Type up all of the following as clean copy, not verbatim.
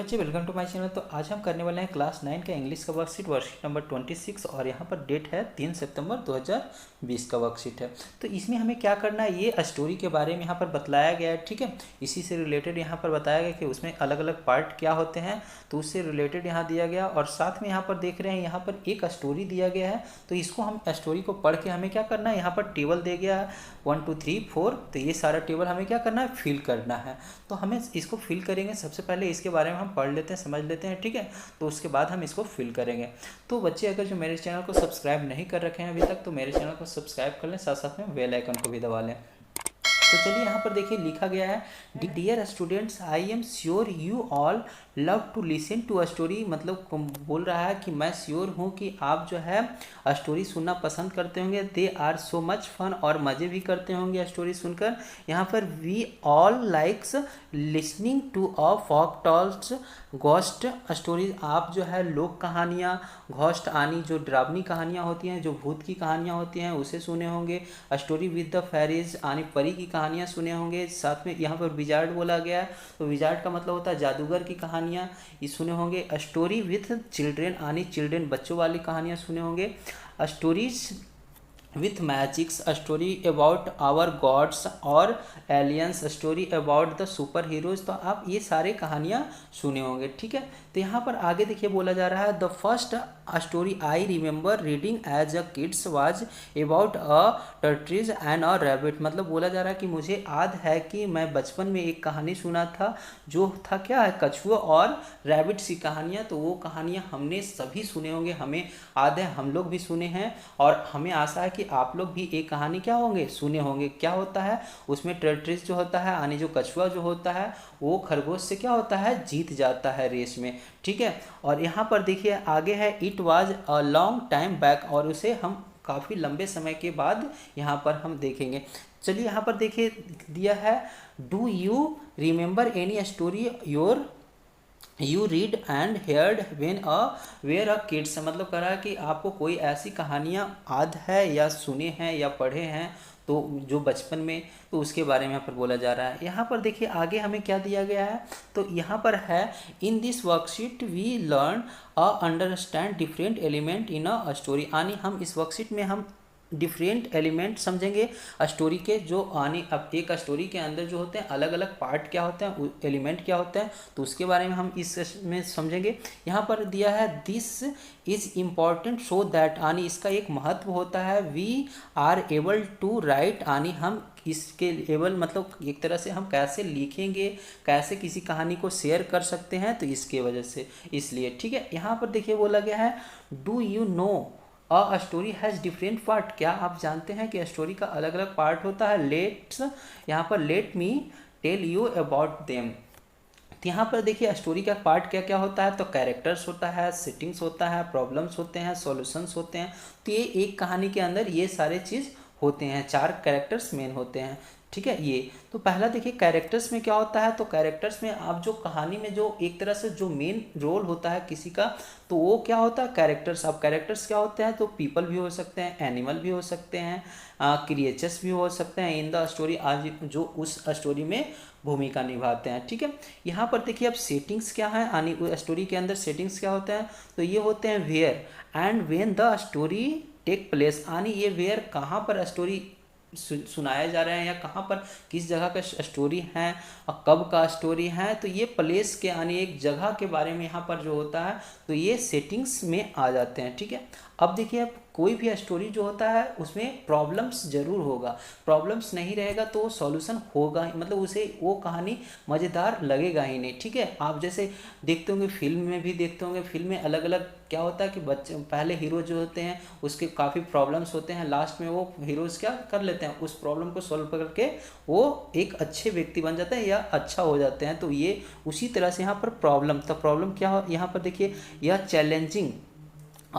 बच्चे, welcome to my channel. तो आज हम करने वाले हैं क्लास 9 का इंग्लिश का वर्कशीट नंबर 26 और यहाँ पर डेट है 3 सितंबर 2020 का वर्कशीट है। तो इसमें हमें क्या करना है, ये स्टोरी के बारे में यहाँ पर बतलाया गया है। ठीक है, इसी से रिलेटेड यहाँ पर बताया गया कि उसमें अलग अलग पार्ट क्या होते हैं, तो उससे रिलेटेड यहाँ दिया गया। और साथ में यहाँ पर देख रहे हैं, यहाँ पर एक स्टोरी दिया गया है। तो इसको हम स्टोरी को पढ़ के हमें क्या करना है, यहाँ पर टेबल दे गया है 1 2 3 4। तो ये सारा टेबल हमें क्या करना है, फिल करना है। तो हमें इसको फिल करेंगे। सबसे पहले इसके बारे में हम पढ़ लेते हैं, समझ लेते हैं। ठीक है, तो उसके बाद हम इसको फिल करेंगे। तो बच्चे, अगर जो मेरे चैनल को सब्सक्राइब नहीं कर रखे हैं अभी तक, तो मेरे चैनल को सब्सक्राइब कर लें, साथ साथ में बेल आइकन को भी दबा लें। तो चलिए, यहाँ पर देखिए लिखा गया है, dear students, I am sure you all love to listen to a story. मतलब बोल रहा है कि मैं श्योर हूँ कि आप जो है स्टोरी सुनना पसंद करते होंगे। They are so much fun, और मज़े भी करते होंगे स्टोरी सुनकर। यहाँ पर we all likes listening to a folk tales ghost stories. आप जो है लोक कहानियाँ, घोस्ट आनी जो डरावनी कहानियाँ होती हैं, जो भूत की कहानियाँ होती हैं, उसे सुने होंगे। स्टोरी विद द फेरीज आनी परी की कहानियाँ सुने होंगे। साथ में यहाँ पर विजार्ड बोला गया है, तो विजार्ड का मतलब होता है जादूगर की कहानियाँ, ये सुने होंगे। स्टोरी विथ चिल्ड्रेन आनी चिल्ड्रेन बच्चों वाली कहानियाँ सुने होंगे। Stories with magics, story about our gods और aliens, story about the superheroes. तो आप ये सारे कहानियाँ सुने होंगे। ठीक है, तो यहाँ पर आगे देखिए बोला जा रहा है, the first story I remember reading as a kids was about a tortoise and a rabbit. मतलब बोला जा रहा है कि मुझे याद है कि मैं बचपन में एक कहानी सुना था, जो था क्या है, कछुआ और रैबिट सी कहानियाँ। तो वो कहानियाँ हमने सभी सुने होंगे, हमें याद है, हम लोग भी सुने हैं। और हमें आशा है कि आप लोग भी एक कहानी क्या होंगे, सुने होंगे। क्या होता है उसमें, टर्ट्रीज जो होता है यानी जो कछुआ जो होता है, वो खरगोश से क्या होता है, जीत जाता है रेस में। ठीक है, और यहाँ पर देखिए आगे है, it was a long time back, और उसे हम काफ़ी लंबे समय के बाद यहाँ पर हम देखेंगे। चलिए, यहाँ पर देखिए दिया है, do you remember any story your you read and heard when a were a kids. मतलब कह रहा है कि आपको कोई ऐसी कहानियाँ याद है, या सुने हैं, या पढ़े हैं, तो जो बचपन में, तो उसके बारे में यहाँ पर बोला जा रहा है। यहाँ पर देखिए आगे हमें क्या दिया गया है, तो यहाँ पर है, in this worksheet we learn a understand different element in a story. यानी हम इस वर्कशीट में हम डिफरेंट एलिमेंट समझेंगे स्टोरी के, जो आने अब एक स्टोरी के अंदर जो होते हैं अलग अलग पार्ट क्या होते हैं, एलिमेंट क्या होते हैं, तो उसके बारे में हम इसमें समझेंगे। यहाँ पर दिया है, this is important so that, यानी इसका एक महत्व होता है, we are able to write, यानी हम इसके एबल मतलब एक तरह से हम कैसे लिखेंगे, कैसे किसी कहानी को शेयर कर सकते हैं, तो इसके वजह से, इसलिए। ठीक है, यहाँ पर देखिए बोला गया है, do you know a story has different part. क्या आप जानते हैं कि स्टोरी का अलग अलग पार्ट होता है। लेट्स, यहाँ पर let me tell you about them. तो यहाँ पर देखिए स्टोरी का पार्ट क्या क्या होता है, तो कैरेक्टर्स होता है, सेटिंग्स होता है, प्रॉब्लम्स होते हैं, सॉल्यूशंस होते हैं। तो ये एक कहानी के अंदर ये सारे चीज़ होते हैं, 4 कैरेक्टर्स मेन होते हैं। ठीक है, ये तो पहला देखिए कैरेक्टर्स में क्या होता है, तो कैरेक्टर्स में आप जो कहानी में जो एक तरह से जो मेन रोल होता है किसी का, तो वो क्या होता है, कैरेक्टर्स। अब कैरेक्टर्स क्या होते हैं, तो पीपल भी हो सकते हैं, एनिमल भी हो सकते हैं, क्रिएचर्स भी हो सकते हैं इन द स्टोरी, आज जो उस स्टोरी में भूमिका निभाते हैं। ठीक है, यहाँ पर देखिए अब सेटिंग्स क्या है, यानी स्टोरी के अंदर सेटिंग्स क्या होते हैं, तो ये होते हैं where and when the story take place. यानी ये वेयर कहाँ पर स्टोरी सुनाया जा रहा है, या कहाँ पर किस जगह का स्टोरी है, और कब का स्टोरी है, तो ये प्लेस के यानी एक जगह के बारे में यहाँ पर जो होता है, तो ये सेटिंग्स में आ जाते हैं। ठीक है, अब देखिए, अब कोई भी स्टोरी जो होता है उसमें प्रॉब्लम्स जरूर होगा, प्रॉब्लम्स नहीं रहेगा तो सॉल्यूशन होगा, मतलब उसे वो कहानी मज़ेदार लगेगा ही नहीं। ठीक है, आप जैसे देखते होंगे, फिल्म में भी देखते होंगे, फिल्म में अलग अलग क्या होता है कि बच्चे पहले हीरो जो होते हैं उसके काफ़ी प्रॉब्लम्स होते हैं, लास्ट में वो हीरोज़ क्या कर लेते हैं, उस प्रॉब्लम को सॉल्व करके वो एक अच्छे व्यक्ति बन जाते हैं या अच्छा हो जाते हैं। तो ये उसी तरह से यहाँ पर प्रॉब्लम, तो प्रॉब्लम क्या हो, यहाँ पर देखिए, यह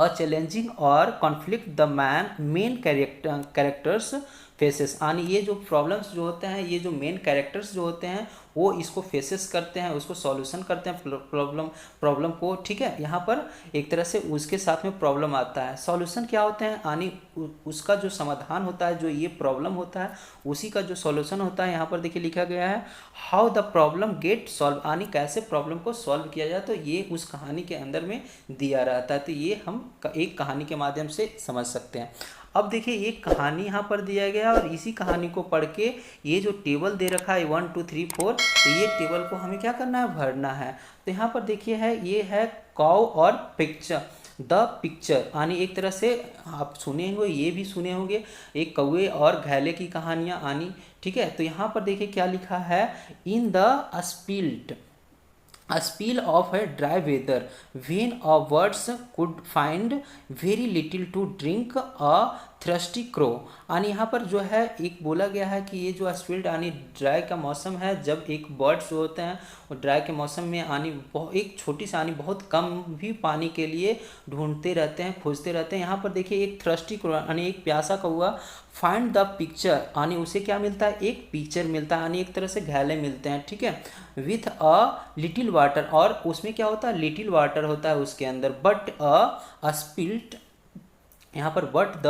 चैलेंजिंग और conflict the man main characters faces, यानी ये जो प्रॉब्लम्स जो होते हैं, ये जो मेन कैरेक्टर्स जो होते हैं वो इसको फेसेस करते हैं, उसको सॉल्यूशन करते हैं प्रॉब्लम को, ठीक है। यहाँ पर एक तरह से उसके साथ में प्रॉब्लम आता है। सॉल्यूशन क्या होते हैं, यानी उसका जो समाधान होता है, जो ये प्रॉब्लम होता है उसी का जो सॉल्यूशन होता है। यहाँ पर देखिए लिखा गया है how the problem get solve, यानी कैसे प्रॉब्लम को सॉल्व किया जाए, तो ये उस कहानी के अंदर में दिया रहता है। तो ये हम एक कहानी के माध्यम से समझ सकते हैं। अब देखिए एक कहानी यहाँ पर दिया गया और इसी कहानी को पढ़ के ये जो टेबल दे रखा है 1 2 3 4, तो ये टेबल को हमें क्या करना है, भरना है। तो यहाँ पर देखिए है, ये है काउ और पिक्चर, द पिक्चर, यानी एक तरह से आप सुने होंगे, ये भी सुने होंगे, एक कौवे और घैले की कहानियाँ आनी, ठीक है। तो यहाँ पर देखिए क्या लिखा है, in the spilt a spill of a dry weather when a birds could find very little to drink a thirsty crow, यानी यहाँ पर जो है एक बोला गया है कि ये जो स्पिल्ड यानी ड्राई का मौसम है, जब एक बर्ड्स जो होते हैं वो ड्राई के मौसम में यानी एक छोटी सी यानी बहुत कम भी पानी के लिए ढूंढते रहते हैं, खोजते रहते हैं। यहाँ पर देखिए एक थ्रस्टी क्रो यानी एक प्यासा कौआ फाइंड द पिक्चर, यानी उसे क्या मिलता है, एक पिक्चर मिलता है, यानी एक तरह से घैले मिलते हैं, ठीक है, विथ अ लिटिल वाटर, और उसमें क्या होता है, लिटिल वाटर होता है उसके अंदर, बट अ स्पिल्ट, यहाँ पर but the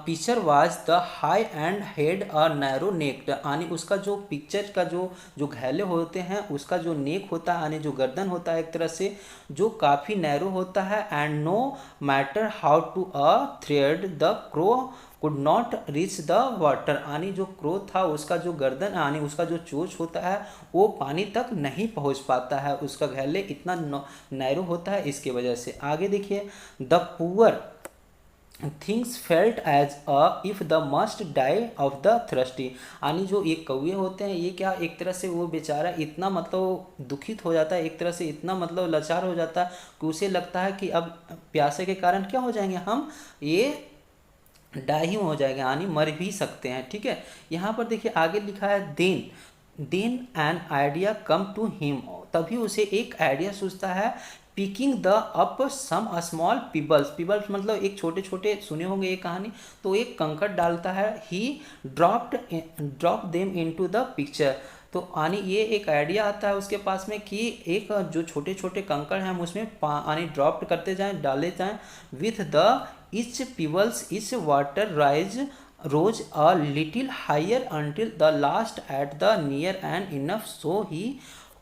pitcher was the high and had a narrow necked, यानी उसका जो पिक्चर का जो घैले होते हैं उसका जो नेक होता है, यानी जो गर्दन होता है एक तरह से जो काफ़ी नैरो होता है, and no matter how to a thread the crow could not reach the water, यानी जो क्रो था उसका जो गर्दन यानी उसका जो चोंच होता है वो पानी तक नहीं पहुंच पाता है, उसका घैले इतना नैरो होता है इसके वजह से। आगे देखिए, the poor things felt as a if the must die of the thirsty, यानी जो एक कौवे होते हैं ये क्या एक तरह से वो बेचारा इतना मतलब दुखित हो जाता है, एक तरह से इतना मतलब लाचार हो जाता है कि उसे लगता है कि अब प्यासे के कारण क्या हो जाएंगे हम, ये डाई हो जाएगा, यानी मर भी सकते हैं, ठीक है। यहाँ पर देखिए आगे लिखा है then an idea come to him, तभी उसे एक आइडिया सूझता है, picking the up some small pebbles मतलब एक छोटे छोटे, सुने होंगे ये कहानी, तो एक कंकड़ डालता है, he drop them into the picture, तो यानी ये एक आइडिया आता है उसके पास में कि एक जो छोटे छोटे कंकड़ हैं हम उसमें यानी ड्रॉप करते जाएं, डाले जाएं, with the each pebbles each water rose a little higher until the last at the near and enough so he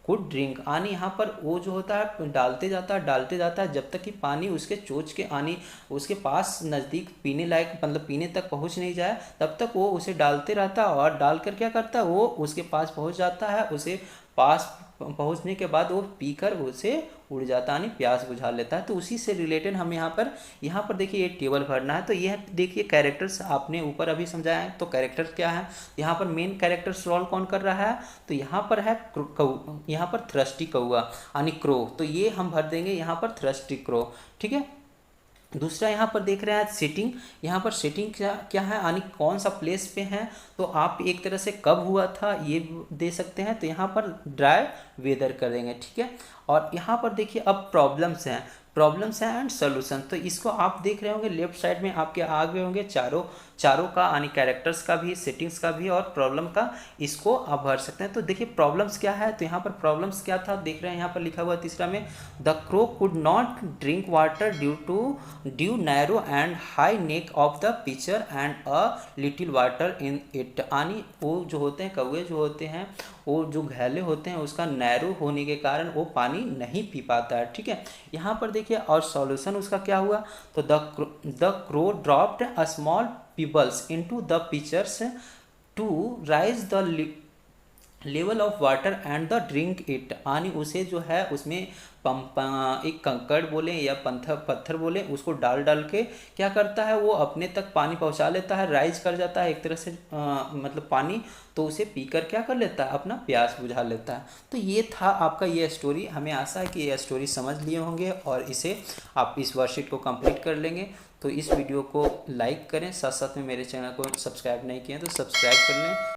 could drink, यानी यहाँ पर वो जो होता है डालते जाता है जब तक कि पानी उसके चोंच के यानी उसके पास नज़दीक पीने लायक मतलब पीने तक पहुँच नहीं जाए, तब तक वो उसे डालते रहता है, और डालकर क्या करता है वो उसके पास पहुँच जाता है, उसे पास पहुंचने के बाद वो पीकर उसे उड़ जाता है, यानी प्यास बुझा लेता है। तो उसी से रिलेटेड हम यहाँ पर देखिए ये टेबल भरना है। तो यह देखिए कैरेक्टर्स आपने ऊपर अभी समझाया है, तो कैरेक्टर क्या है, यहाँ पर मेन कैरेक्टर्स रोल कौन कर रहा है, तो यहाँ पर है यहाँ पर थ्रस्टी कौआ यानी क्रो, तो ये हम भर देंगे यहाँ पर थ्रस्टी क्रो, ठीक है। दूसरा यहाँ पर देख रहे हैं सेटिंग, यहाँ पर सेटिंग क्या है यानी कौन सा प्लेस पे है, तो आप एक तरह से कब हुआ था ये दे सकते हैं, तो यहाँ पर ड्राई वेदर कर देंगे, ठीक है। और यहाँ पर देखिए अब प्रॉब्लम्स हैं एंड सोल्यूशन, तो इसको आप देख रहे होंगे लेफ्ट साइड में आपके आगे होंगे चारों का यानी कैरेक्टर्स का भी, सेटिंग्स का भी और प्रॉब्लम का, इसको आप भर सकते हैं। तो देखिए प्रॉब्लम्स क्या है, तो यहाँ पर प्रॉब्लम्स क्या था देख रहे हैं, यहाँ पर लिखा हुआ तीसरा में, the crow could not drink water due narrow and high neck of the picture and a little water in it, यानी वो जो होते हैं कौवे जो होते हैं वो जो घैले होते हैं उसका नैरो होने के कारण वो पानी नहीं पी पाता है, ठीक है। यहाँ पर देखिए और सॉल्यूशन उसका क्या हुआ, तो the crow dropped a small pebbles into the pictures to rise the level of water and the drink it, यानी उसे जो है उसमें एक कंकड़ बोले या पत्थर बोले उसको डाल के क्या करता है वो अपने तक पानी पहुंचा लेता है, राइज कर जाता है एक तरह से मतलब पानी, तो उसे पीकर क्या कर लेता है अपना प्यास बुझा लेता है। तो ये था आपका ये स्टोरी, हमें आशा है कि ये स्टोरी समझ लिए होंगे और इसे आप इस वर्कशीट को कंप्लीट कर लेंगे। तो इस वीडियो को लाइक करें, साथ साथ में मेरे चैनल को सब्सक्राइब नहीं किए तो सब्सक्राइब कर लें।